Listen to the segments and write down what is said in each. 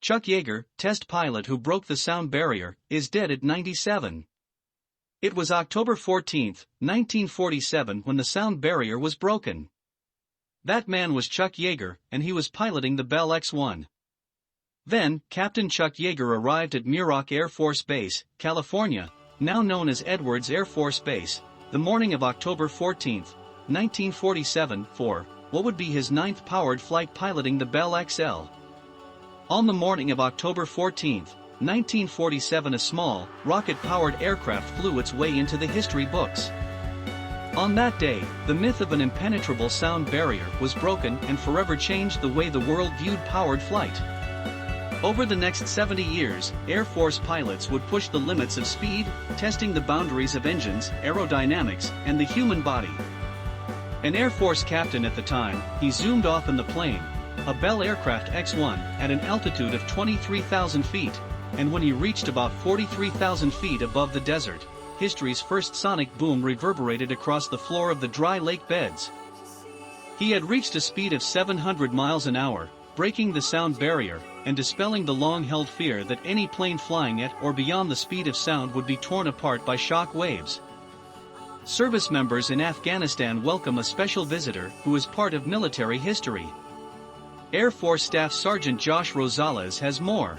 Chuck Yeager, test pilot who broke the sound barrier, is dead at 97. It was October 14, 1947 when the sound barrier was broken. That man was Chuck Yeager, and he was piloting the Bell X-1. Then, Captain Chuck Yeager arrived at Muroc Air Force Base, California, now known as Edwards Air Force Base, the morning of October 14, 1947, for what would be his 9th powered flight piloting the Bell XL. On the morning of October 14, 1947, a small, rocket-powered aircraft flew its way into the history books. On that day, the myth of an impenetrable sound barrier was broken and forever changed the way the world viewed powered flight. Over the next 70 years, Air Force pilots would push the limits of speed, testing the boundaries of engines, aerodynamics, and the human body. An Air Force captain at the time, he zoomed off in the plane, a Bell aircraft X-1, at an altitude of 23,000 feet, and when he reached about 43,000 feet above the desert, history's first sonic boom reverberated across the floor of the dry lake beds. He had reached a speed of 700 miles an hour, breaking the sound barrier, and dispelling the long-held fear that any plane flying at or beyond the speed of sound would be torn apart by shock waves. Service members in Afghanistan welcome a special visitor who is part of military history. Air Force Staff Sergeant Josh Rosales has more.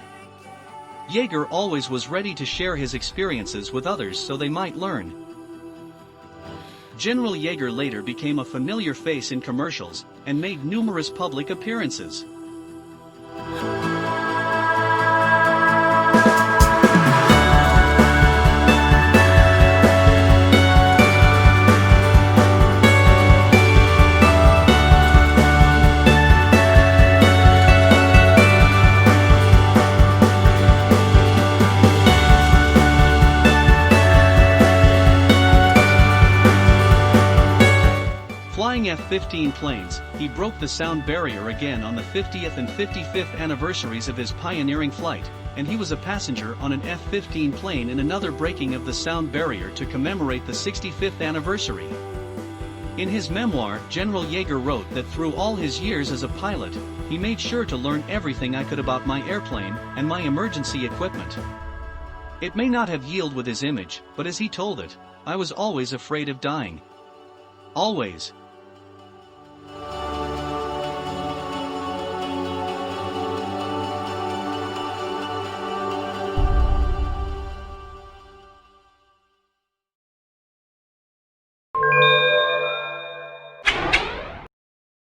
Yeager always was ready to share his experiences with others so they might learn. General Yeager later became a familiar face in commercials and made numerous public appearances. Flying F-15 planes, he broke the sound barrier again on the 50th and 55th anniversaries of his pioneering flight, and he was a passenger on an F-15 plane in another breaking of the sound barrier to commemorate the 65th anniversary. In his memoir, General Yeager wrote that through all his years as a pilot, he made sure to learn everything I could about my airplane and my emergency equipment. It may not have yielded with his image, but as he told it, I was always afraid of dying. Always.